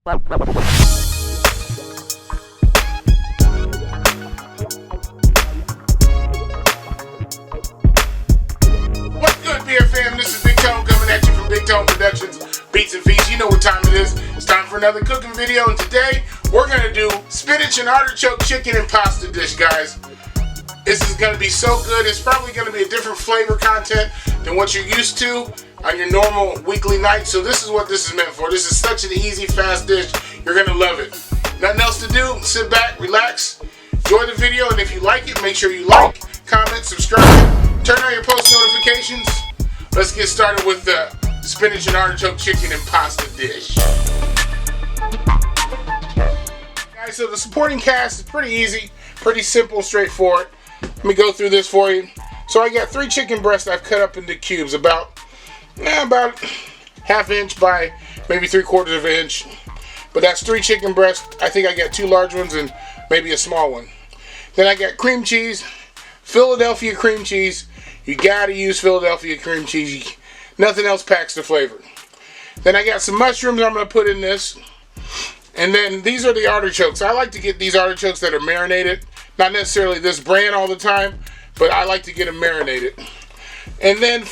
good, Beer Fam? This is Big Tone coming at you from Big Tone Productions, Beats and Feats. You know what time it is. It's time for another cooking video, and today we're going to do spinach and artichoke chicken and pasta dish, guys. This is going to be so good. It's probably going to be a different flavor content than what you're used to on your normal weekly night, so this is what this is meant for. This is such an easy, fast dish. You're going to love it. Nothing else to do. Sit back, relax, enjoy the video, and if you like it, make sure you like, comment, subscribe, turn on your post notifications. Let's get started with the spinach and artichoke chicken and pasta dish. Guys, so the supporting cast is pretty easy, pretty simple, straightforward. Let me go through this for you. So I got 3 chicken breasts I've cut up into cubes, about ½ inch by maybe 3/4 of an inch. But that's 3 chicken breasts. I think I got 2 large ones and maybe a small one. Then I got cream cheese, Philadelphia cream cheese. You gotta use Philadelphia cream cheese. Nothing else packs the flavor. Then I got some mushrooms I'm gonna put in this. And then these are the artichokes. I like to get these artichokes that are marinated. Not necessarily this brand all the time, but I like to get them marinated. And then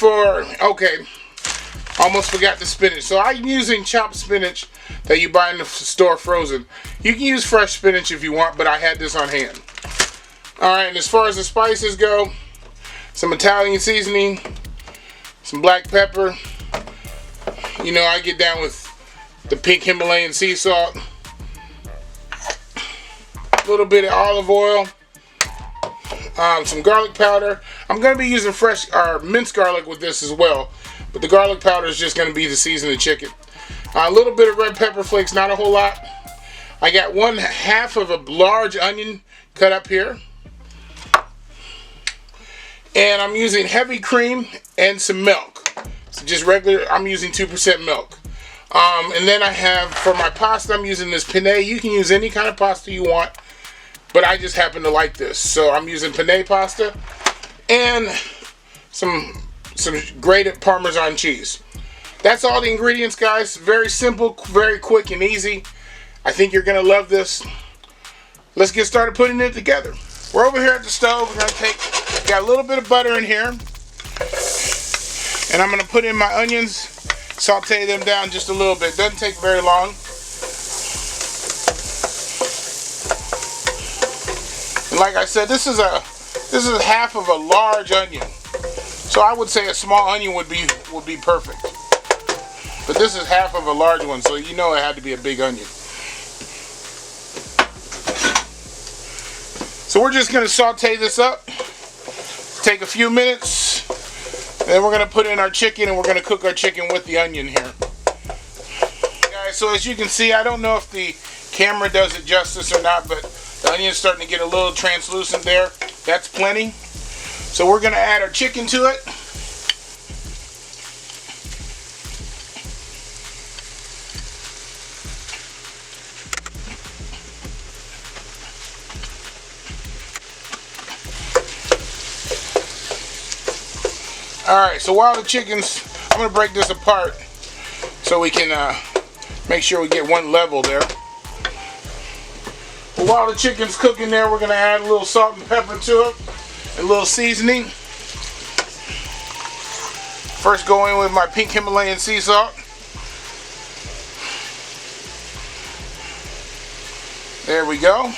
almost forgot the spinach. So I'm using chopped spinach that you buy in the store frozen. You can use fresh spinach if you want, but I had this on hand. Alright, and as far as the spices go, some Italian seasoning, some black pepper. You know, I get down with the pink Himalayan sea salt. A little bit of olive oil. Some garlic powder. I'm going to be using fresh minced garlic with this as well. But the garlic powder is just going to be to season the chicken. A little bit of red pepper flakes, not a whole lot. I got 1/2 of a large onion cut up here. And I'm using heavy cream and some milk. So just regular, I'm using 2% milk. And then I have, for my pasta, I'm using this penne. You can use any kind of pasta you want, but I just happen to like this. So I'm using penne pasta and some grated Parmesan cheese. That's all the ingredients, guys. Very simple, very quick and easy. I think you're gonna love this. Let's get started putting it together. We're over here at the stove. We're gonna got a little bit of butter in here, and I'm gonna put in my onions, saute them down just a little bit. Doesn't take very long. And like I said, this is 1/2 of a large onion. So I would say a small onion would be perfect. But this is 1/2 of a large one, so you know it had to be a big onion. So we're just gonna saute this up. Take a few minutes. And then we're gonna put in our chicken, and we're gonna cook our chicken with the onion here. Guys, so as you can see, I don't know if the camera does it justice or not, but the onion's starting to get a little translucent there. That's plenty. So we're gonna add our chicken to it. Alright, so while the chicken's, I'm gonna break this apart so we can make sure we get one level there. But while the chicken's cooking there, we're gonna add a little salt and pepper to it. A little seasoning. First go in with my pink Himalayan sea salt. There we go.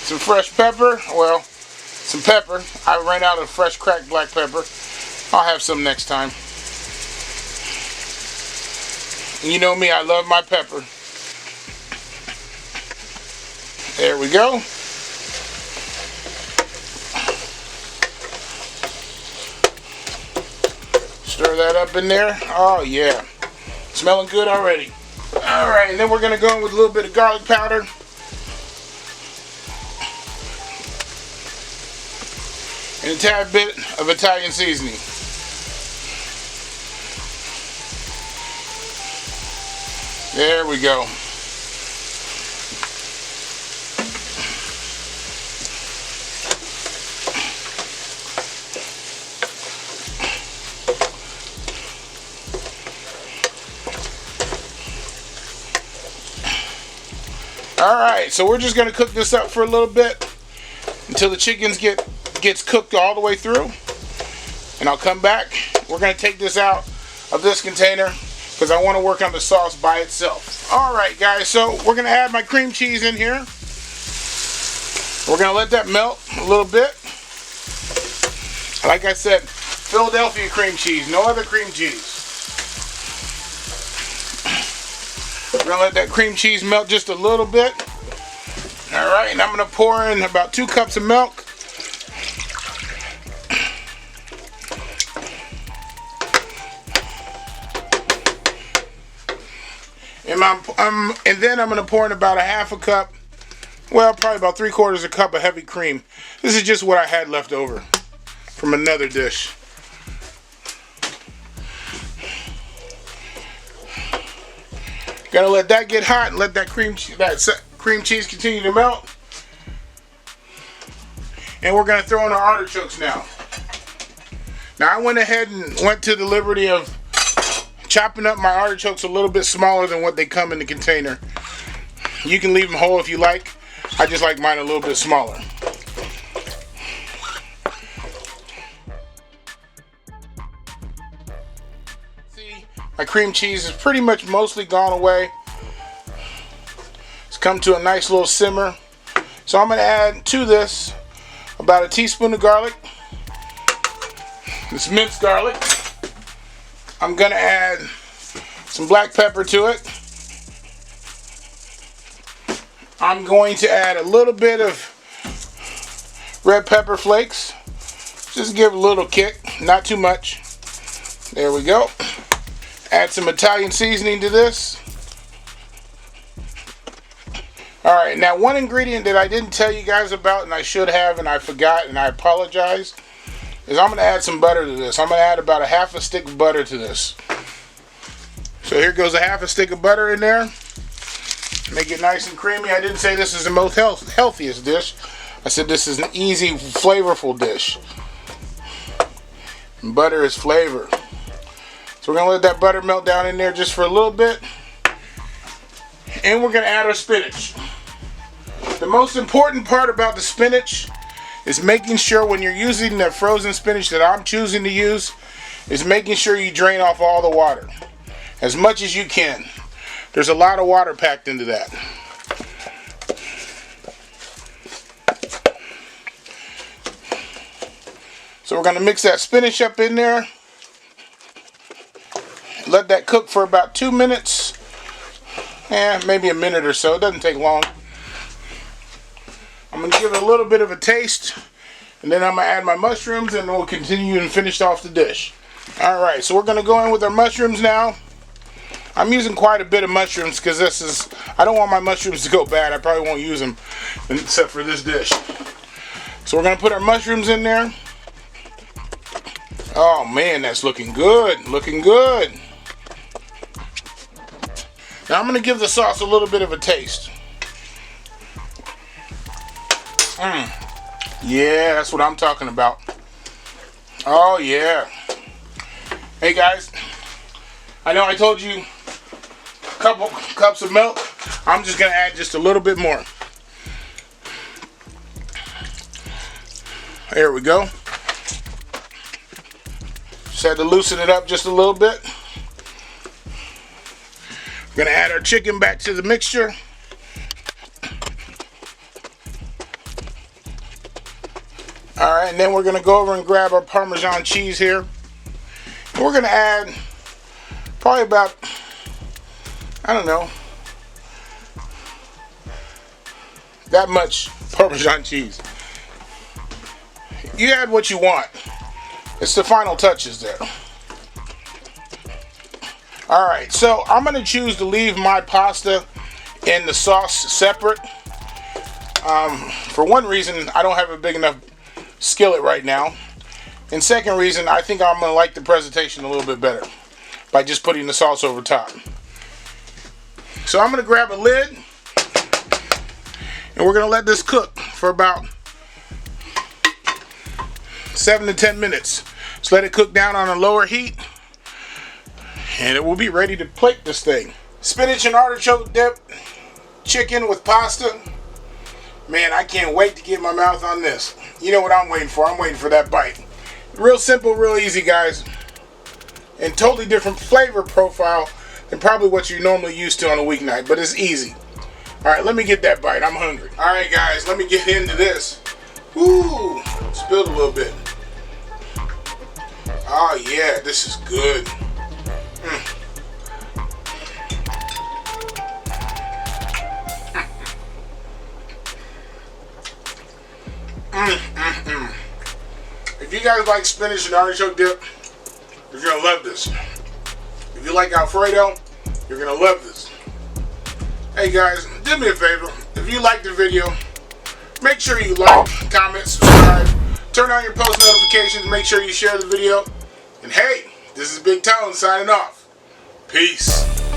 Some fresh pepper. Well, some pepper. I ran out of fresh cracked black pepper. I'll have some next time. And you know me, I love my pepper. There we go. Stir that up in there. Oh yeah. Smelling good already. Alright, and then we're going to go in with a little bit of garlic powder. And a tad bit of Italian seasoning. There we go. Alright, so we're just going to cook this up for a little bit until the chickens gets cooked all the way through. And I'll come back. We're going to take this out of this container because I want to work on the sauce by itself. Alright guys, so we're going to add my cream cheese in here. We're going to let that melt a little bit. Like I said, Philadelphia cream cheese, no other cream cheese. We're going to let that cream cheese melt just a little bit. Alright, and I'm going to pour in about 2 cups of milk. And then I'm going to pour in about 1/2 cup, well, probably about 3/4 cup of heavy cream. This is just what I had left over from another dish. Gotta let that get hot and let that cream cheese continue to melt. And we're gonna throw in our artichokes now. Now I went ahead and went to the liberty of chopping up my artichokes a little bit smaller than what they come in the container. You can leave them whole if you like. I just like mine a little bit smaller. See, my cream cheese is pretty much mostly gone away. It's come to a nice little simmer. So I'm going to add to this about 1 teaspoon of garlic. This minced garlic. I'm going to add some black pepper to it. I'm going to add a little bit of red pepper flakes. Just give it a little kick, not too much. There we go. Add some Italian seasoning to this. Alright, now one ingredient that I didn't tell you guys about and I should have and I forgot and I apologize is I'm going to add some butter to this. I'm going to add about 1/2 stick of butter to this. So here goes 1/2 stick of butter in there. Make it nice and creamy. I didn't say this is the most healthiest dish. I said this is an easy, flavorful dish. And butter is flavor. So we're going to let that butter melt down in there just for a little bit. And we're going to add our spinach. The most important part about the spinach is making sure when you're using the frozen spinach that I'm choosing to use is making sure you drain off all the water as much as you can. There's a lot of water packed into that. So we're going to mix that spinach up in there. Let that cook for about 2 minutes. Maybe a minute or so. It doesn't take long. I'm going to give it a little bit of a taste. And then I'm going to add my mushrooms and we'll continue and finish off the dish. Alright, so we're going to go in with our mushrooms now. I'm using quite a bit of mushrooms because I don't want my mushrooms to go bad. I probably won't use them except for this dish. So we're going to put our mushrooms in there. Oh man, that's looking good. Looking good. Now I'm going to give the sauce a little bit of a taste. Yeah, that's what I'm talking about. Oh yeah. Hey guys, I know I told you a couple cups of milk. I'm just going to add just a little bit more. There we go. Just had to loosen it up just a little bit. We're going to add our chicken back to the mixture. Alright, and then we're going to go over and grab our Parmesan cheese here. And we're going to add probably about, I don't know, that much Parmesan cheese. You add what you want. It's the final touches there. Alright, so I'm going to choose to leave my pasta and the sauce separate. For one reason, I don't have a big enough skillet right now. And second reason, I think I'm going to like the presentation a little bit better by just putting the sauce over top. So I'm going to grab a lid and we're going to let this cook for about 7 to 10 minutes. Just let it cook down on a lower heat and it will be ready to plate this thing. Spinach and artichoke dip chicken with pasta. Man, I can't wait to get my mouth on this. You know what I'm waiting for? I'm waiting for that bite. Real simple, real easy, guys. And totally different flavor profile than probably what you're normally used to on a weeknight, but it's easy. Alright, let me get that bite. I'm hungry. Alright, guys, let me get into this. Woo! Spilled a little bit. Oh, yeah, this is good. If you guys like spinach and artichoke dip, you're going to love this. If you like Alfredo, you're going to love this. Hey guys, do me a favor. If you liked the video, make sure you like, comment, subscribe, turn on your post notifications, make sure you share the video. And hey, this is Big Tone signing off. Peace.